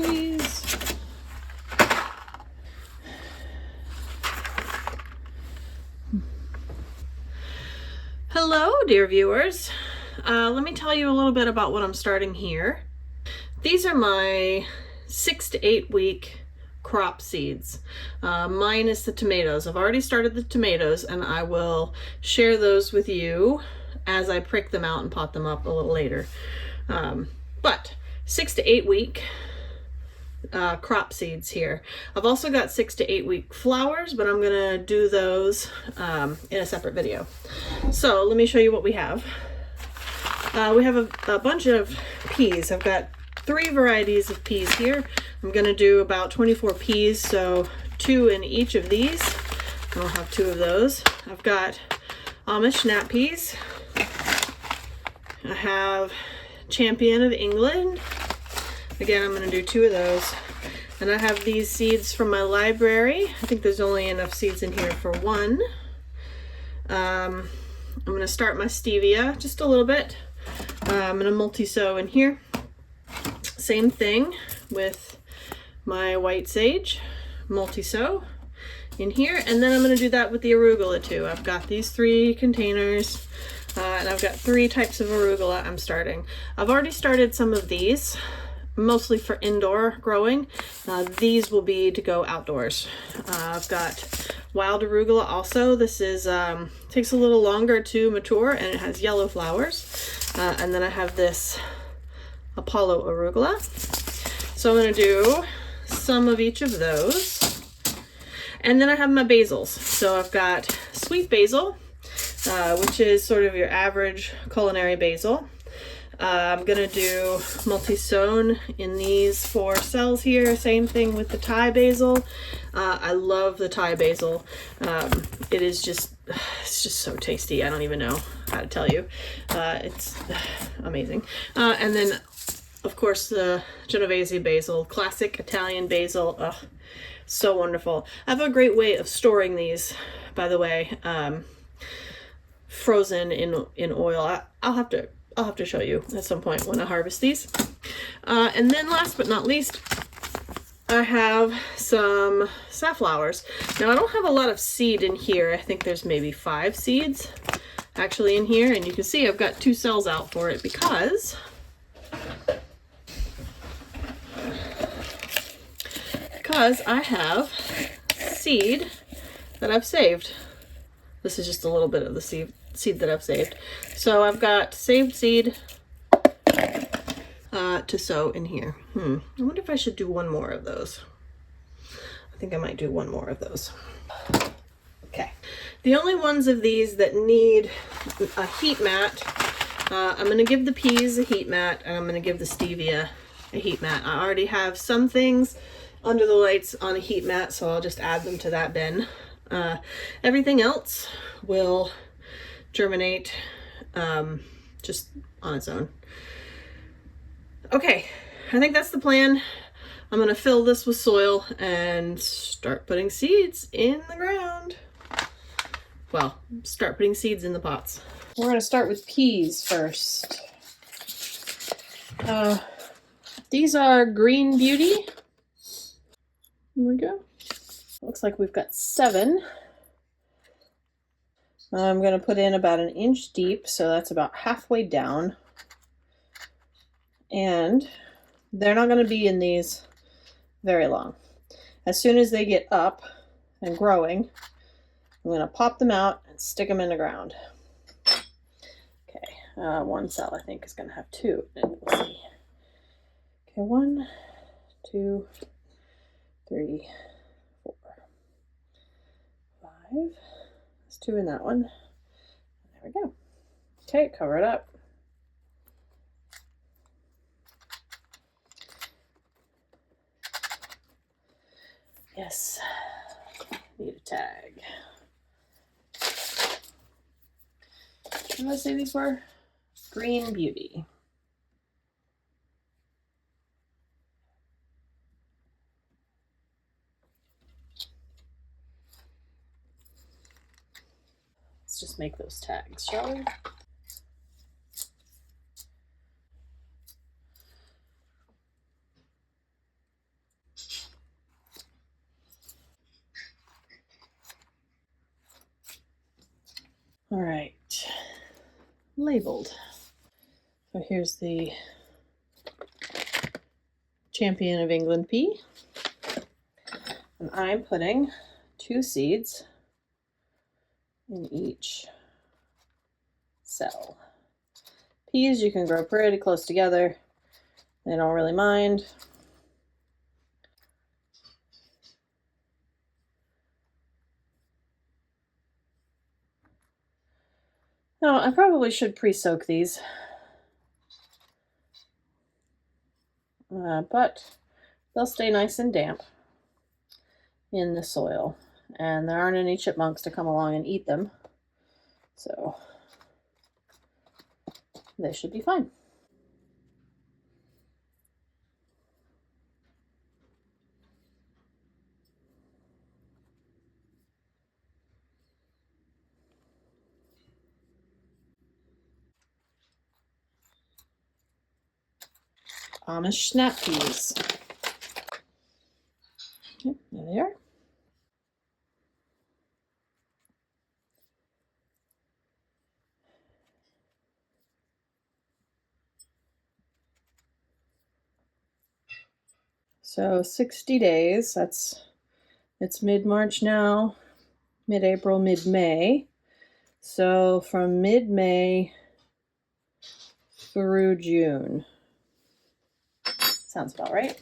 please. Hello, dear viewers. Let me tell you a little bit about what I'm starting here. These are my 6 to 8 week crop seeds. Minus the tomatoes. I've already started the tomatoes, and I will share those with you as I prick them out and pot them up a little later. But 6 to 8 week crop seeds here. I've also got 6 to 8 week flowers, but I'm gonna do those in a separate video. So let me show you what we have. We have a bunch of peas. I've got 3 varieties of peas here. I'm gonna do about 24 peas, so 2 in each of these. I'll have 2 of those. I've got Amish snap peas. I have Champion of England. Again, I'm going to do 2 of those. And I have these seeds from my library. I think there's only enough seeds in here for 1. I'm going to start my stevia just a little bit. I'm going to multi-sow in here. Same thing with my white sage. Multi-sow in here. And then I'm going to do that with the arugula too. I've got these 3 containers. And I've got 3 types of arugula I'm starting. I've already started some of these, mostly for indoor growing. These will be to go outdoors. I've got wild arugula also. This is takes a little longer to mature, and it has yellow flowers. And then I have this Apollo arugula. So I'm going to do some of each of those. And then I have my basils. So I've got sweet basil, which is sort of your average culinary basil. I'm gonna do multi-sown in these 4 cells here. Same thing with the Thai basil. I love the Thai basil. It's just so tasty. I don't even know how to tell you. It's amazing. And then, of course, the Genovese basil, classic Italian basil. So wonderful. I have a great way of storing these, by the way. Frozen in oil. I'll have to show you at some point when I harvest these. And then last but not least, I have some safflowers. Now I don't have a lot of seed in here. I think there's maybe 5 seeds actually in here, and you can see I've got 2 cells out for it because I have seed that I've saved. This is just a little bit of the seed that I've saved. So I've got saved seed to sow in here. I wonder if I should do 1 more of those. I think I might do 1 more of those. Okay. The only ones of these that need a heat mat, I'm going to give the peas a heat mat, and I'm going to give the stevia a heat mat. I already have some things under the lights on a heat mat, so I'll just add them to that bin. Everything else will germinate just on its own. Okay, I think that's the plan. I'm gonna fill this with soil and start putting seeds in the ground. Well, start putting seeds in the pots. We're gonna start with peas first. These are Green Beauty. Here we go. Looks like we've got 7. I'm going to put in about 1 inch deep, so that's about halfway down. And they're not going to be in these very long. As soon as they get up and growing, I'm going to pop them out and stick them in the ground. Okay, 1 cell I think is going to have 2. Let's see. Okay, 1, 2, 3, 4, 5. There's 2 in that one. There we go. Okay, cover it up. Yes, need a tag. What did I say these were? Green Beauty. Let's just make those tags, shall we? All right, labeled. So here's the Champion of England pea. And I'm putting 2 seeds in each cell. Peas you can grow pretty close together. They don't really mind. Now, I probably should pre-soak these, but they'll stay nice and damp in the soil, and there aren't any chipmunks to come along and eat them, so they should be fine. Amish snap peas. Yep, there they are. So 60 days, it's mid-March now, mid-April, mid-May. So from mid-May through June. Sounds about right.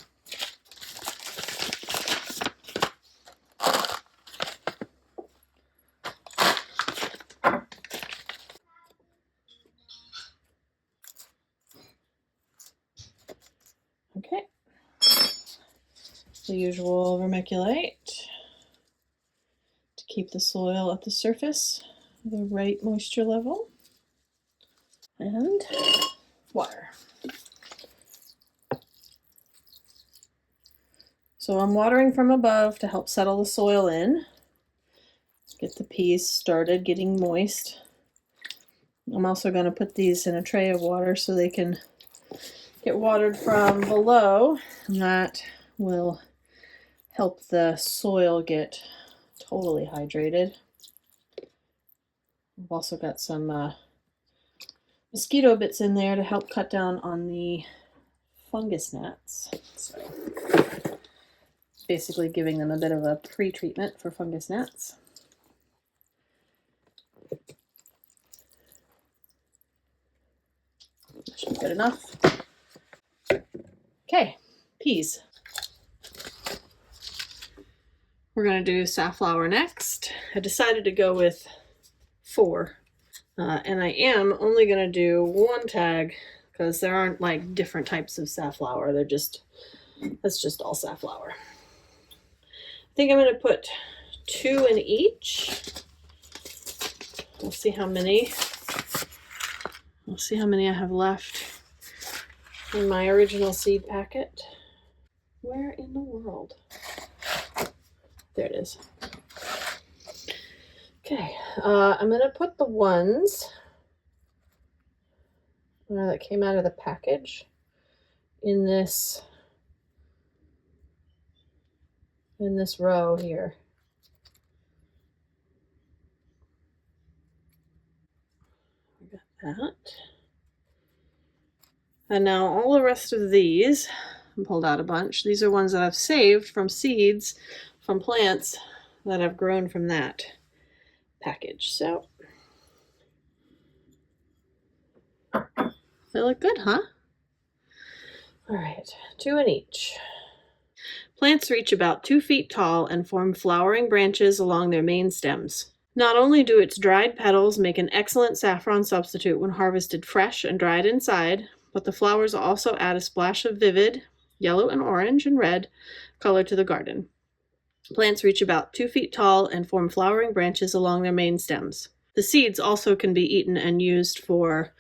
Okay. The usual vermiculite to keep the soil at the surface, the right moisture level, and water. So I'm watering from above to help settle the soil in, get the peas started getting moist. I'm also going to put these in a tray of water so they can get watered from below, and that will help the soil get totally hydrated. I've also got some mosquito bits in there to help cut down on the fungus gnats. So basically giving them a bit of a pre-treatment for fungus gnats. That should be good enough. Okay, peas. We're going to do safflower next. I decided to go with 4. And I am only going to do 1 tag because there aren't like different types of safflower. That's just all safflower. I think I'm going to put 2 in each. We'll see how many I have left in my original seed packet. Where in the world? There it is. Okay, I'm going to put the ones that came out of the package in this row here. We got that. And now all the rest of these, I pulled out a bunch. These are ones that I've saved from seeds from plants that I've grown from that package. So they look good, huh? All right, 2 in each. Plants reach about 2 feet tall and form flowering branches along their main stems. Not only do its dried petals make an excellent saffron substitute when harvested fresh and dried inside, but the flowers also add a splash of vivid, yellow and orange and red, color to the garden. Plants reach about 2 feet tall and form flowering branches along their main stems. The seeds also can be eaten and used for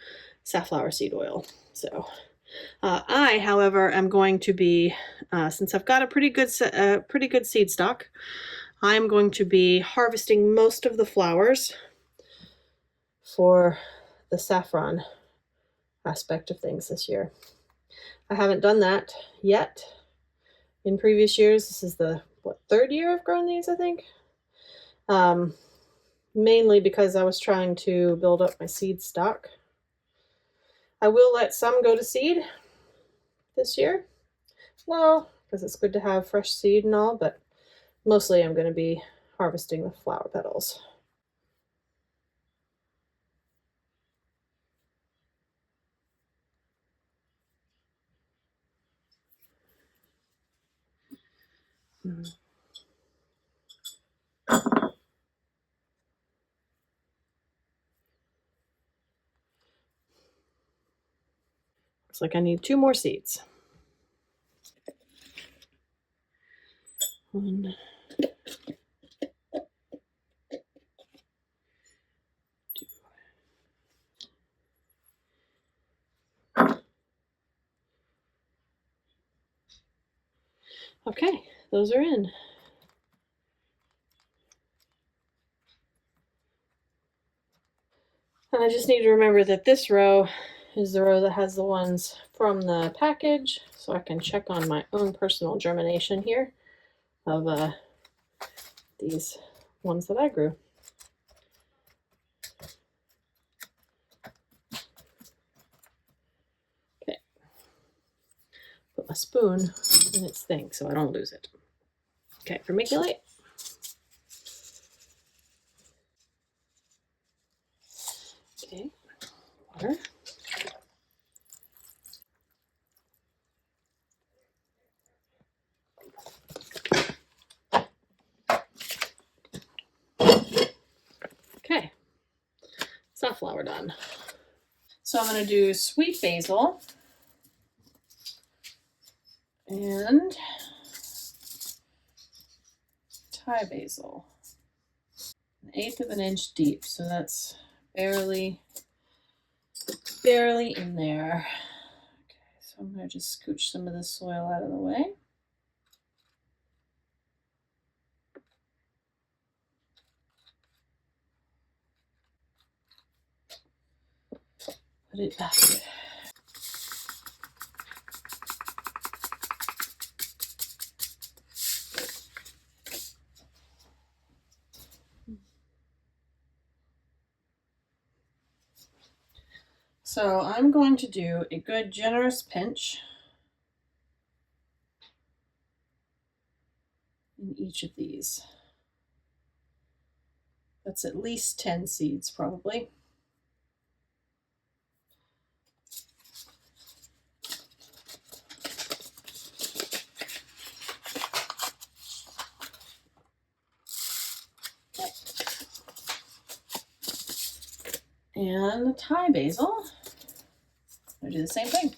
safflower seed oil. So I, however, am going to be, since I've got a pretty good seed stock, I'm going to be harvesting most of the flowers for the saffron aspect of things this year. I haven't done that yet. In previous years, this is the 3rd year I've grown these, I think. mainly because I was trying to build up my seed stock. I will let some go to seed this year. Well, because it's good to have fresh seed and all, but mostly I'm going to be harvesting the flower petals. Looks like I need 2 more seeds. 1, 2. Okay, those are in. And I just need to remember that this row is the row that has the ones from the package, so I can check on my own personal germination here of these ones that I grew. Okay, put my spoon in its thing so I don't lose it. Okay, vermiculite. Okay, water. Okay, safflower done. So I'm going to do sweet basil and Thai basil. 1/8 of an inch deep, so that's barely in there. Okay, so I'm going to just scooch some of the soil out of the way. Put it back. So I'm going to do a good generous pinch in each of these. That's at least 10 seeds probably. And the Thai basil, I do the same thing.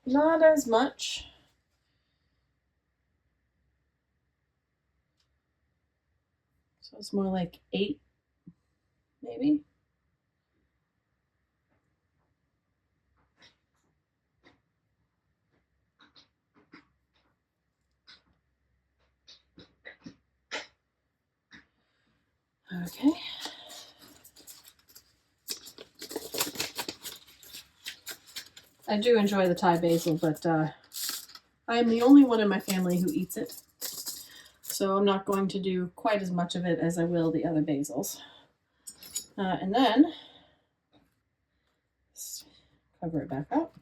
Not as much. So it's more like 8, maybe. Okay. I do enjoy the Thai basil, but I am the only one in my family who eats it. So I'm not going to do quite as much of it as I will the other basils. And then cover it back up.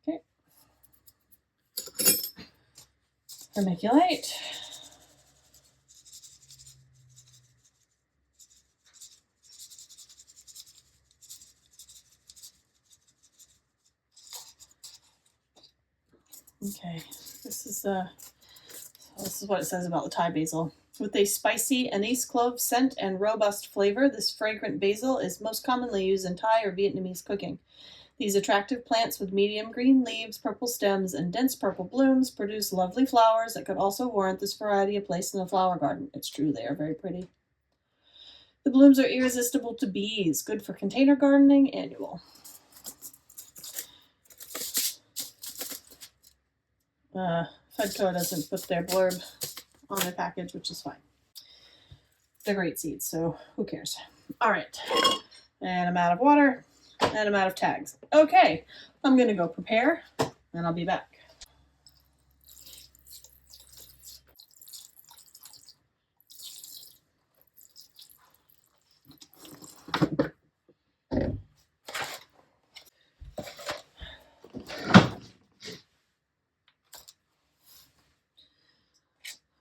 Okay. Vermiculite. Okay, this is what it says about the Thai basil. With a spicy anise clove scent and robust flavor, this fragrant basil is most commonly used in Thai or Vietnamese cooking. These attractive plants with medium green leaves, purple stems, and dense purple blooms produce lovely flowers that could also warrant this variety a place in the flower garden. It's true, they are very pretty. The blooms are irresistible to bees. Good for container gardening. Annual. Fedco doesn't put their blurb on their package, which is fine. They're great seeds, so who cares? All right. And I'm out of water, and I'm out of tags. Okay, I'm gonna go prepare, and I'll be back.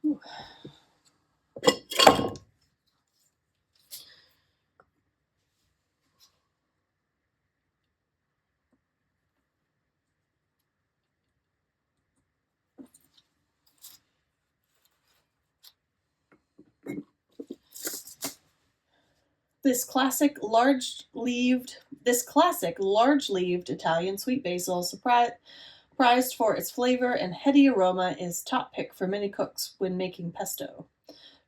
Ooh. This classic large-leaved Italian sweet basil, prized for its flavor and heady aroma, is top pick for many cooks when making pesto.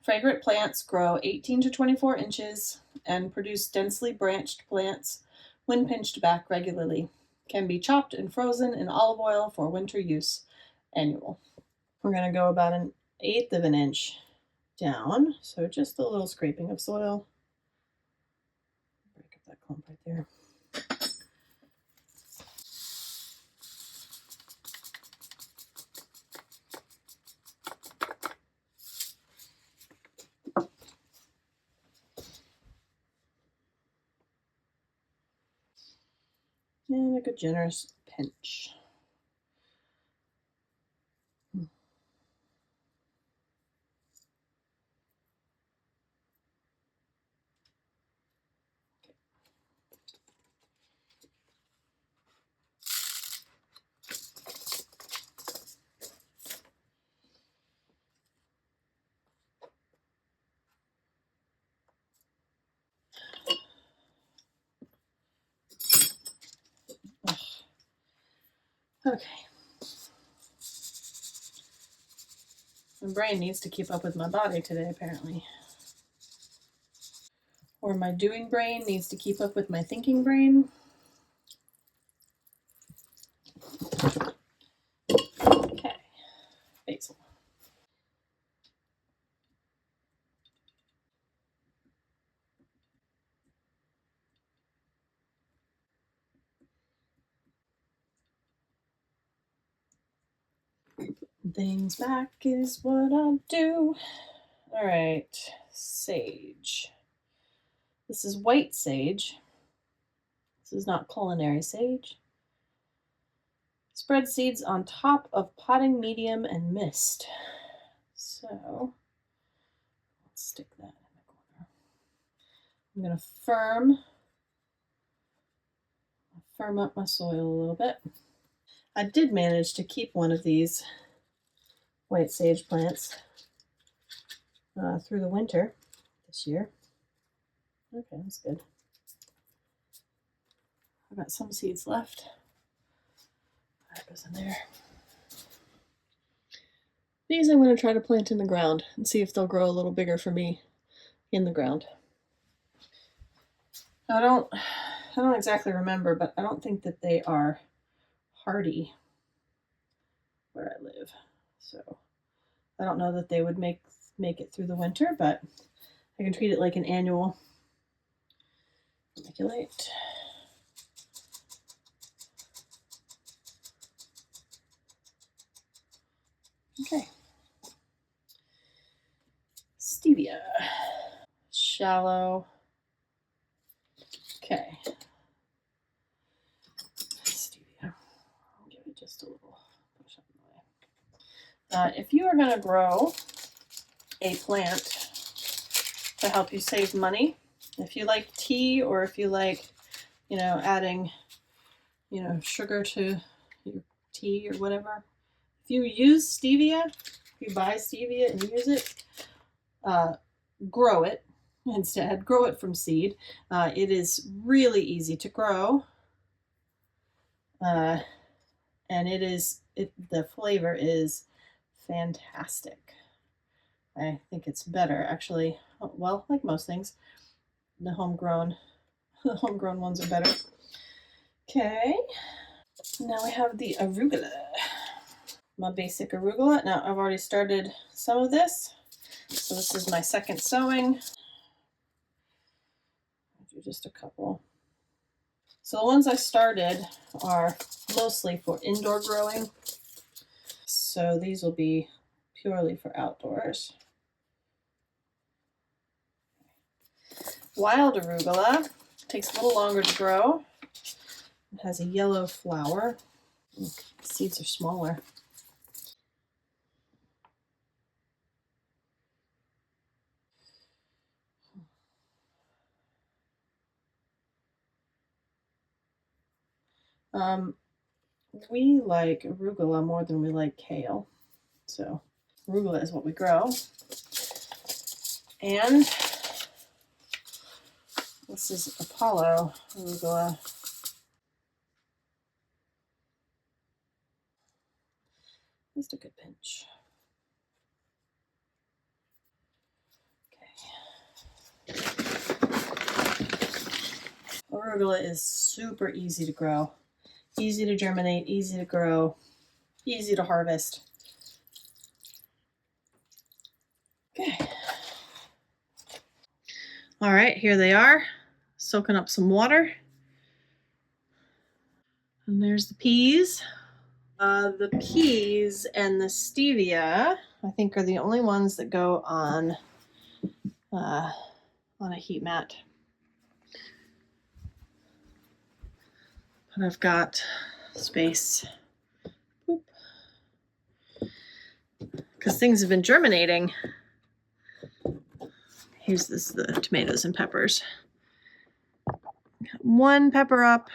Fragrant plants grow 18 to 24 inches and produce densely branched plants when pinched back regularly. Can be chopped and frozen in olive oil for winter use. Annual. We're going to go about 1/8 of an inch down, so just a little scraping of soil. Break up that clump right there. And a good generous pinch. Okay. My brain needs to keep up with my body today, apparently. Or my doing brain needs to keep up with my thinking brain. Okay. Basil. Things back is what I do. All right, sage. This is white sage. This is not culinary sage. Spread seeds on top of potting medium and mist. So let's stick that in the corner. I'm going to firm up my soil a little bit. I did manage to keep one of these white sage plants through the winter this year. Okay, that's good. I've got some seeds left. That goes in there. These I'm going to try to plant in the ground and see if they'll grow a little bigger for me in the ground. I don't exactly remember, but I don't think that they are hardy where I live. So I don't know that they would make it through the winter, but I can treat it like an annual. Manipulate. Okay. Stevia. Shallow. Okay. Stevia. I'll give it just a little push up the way. If you are going to grow a plant to help you save money, if you like tea or if you like, adding, sugar to your tea or whatever, if you use stevia, if you buy stevia and use it, grow it instead. Grow it from seed. It is really easy to grow, and the flavor is fantastic. I think it's better, actually. Well, like most things, The homegrown ones are better. Okay. Now we have the arugula. My basic arugula. Now I've already started some of this. So this is my second sowing. I'll do just a couple. So the ones I started are mostly for indoor growing. So these will be purely for outdoors. Wild arugula takes a little longer to grow. It has a yellow flower. The seeds are smaller. We like arugula more than we like kale. So arugula is what we grow. And this is Apollo arugula. Just a good pinch. Okay. Arugula is super easy to grow. Easy to germinate, easy to grow, easy to harvest. Okay. All right, here they are, soaking up some water. And there's the peas. The peas and the stevia, I think, are the only ones that go on a heat mat. But I've got space. Because things have been germinating. Here's the tomatoes and peppers. Got one pepper up.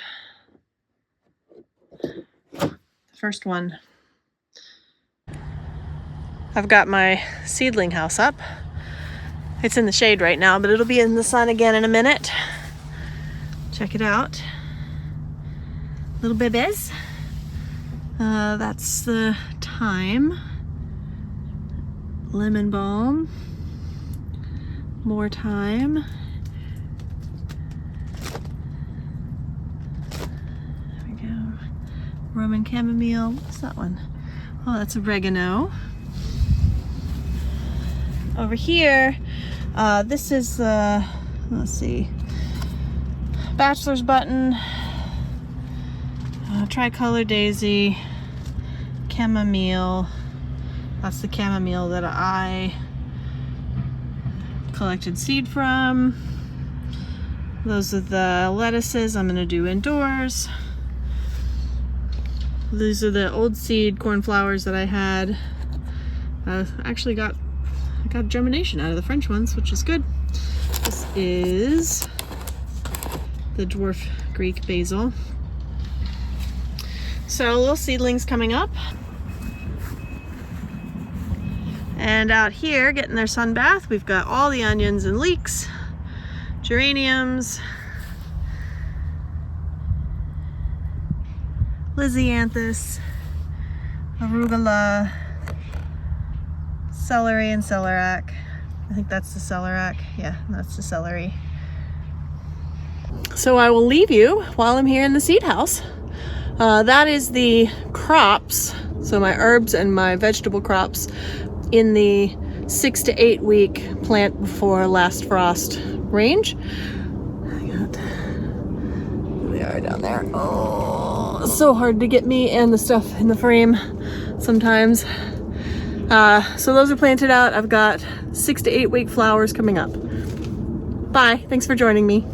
The first one. I've got my seedling house up. It's in the shade right now, but it'll be in the sun again in a minute. Check it out. Little babies. That's the thyme. Lemon balm. More thyme. There we go. Roman chamomile. What's that one? Oh, that's oregano. Over here, this is the, let's see, bachelor's button, tricolor daisy, chamomile. That's the chamomile that I collected seed from. Those are the lettuces I'm gonna do indoors. These are the old seed cornflowers that I had. I got germination out of the French ones, which is good. This is the dwarf Greek basil. So little seedlings coming up. And out here, getting their sun bath, we've got all the onions and leeks, geraniums, Lysianthus, arugula, celery and celeriac. I think that's the celeriac. Yeah, that's the celery. So I will leave you while I'm here in the seed house. That is the crops, so my herbs and my vegetable crops in the 6 to 8 week plant before last frost range. Here they are down there. Oh, it's so hard to get me and the stuff in the frame sometimes. So those are planted out. I've got 6 to 8 week flowers coming up. Bye. Thanks for joining me.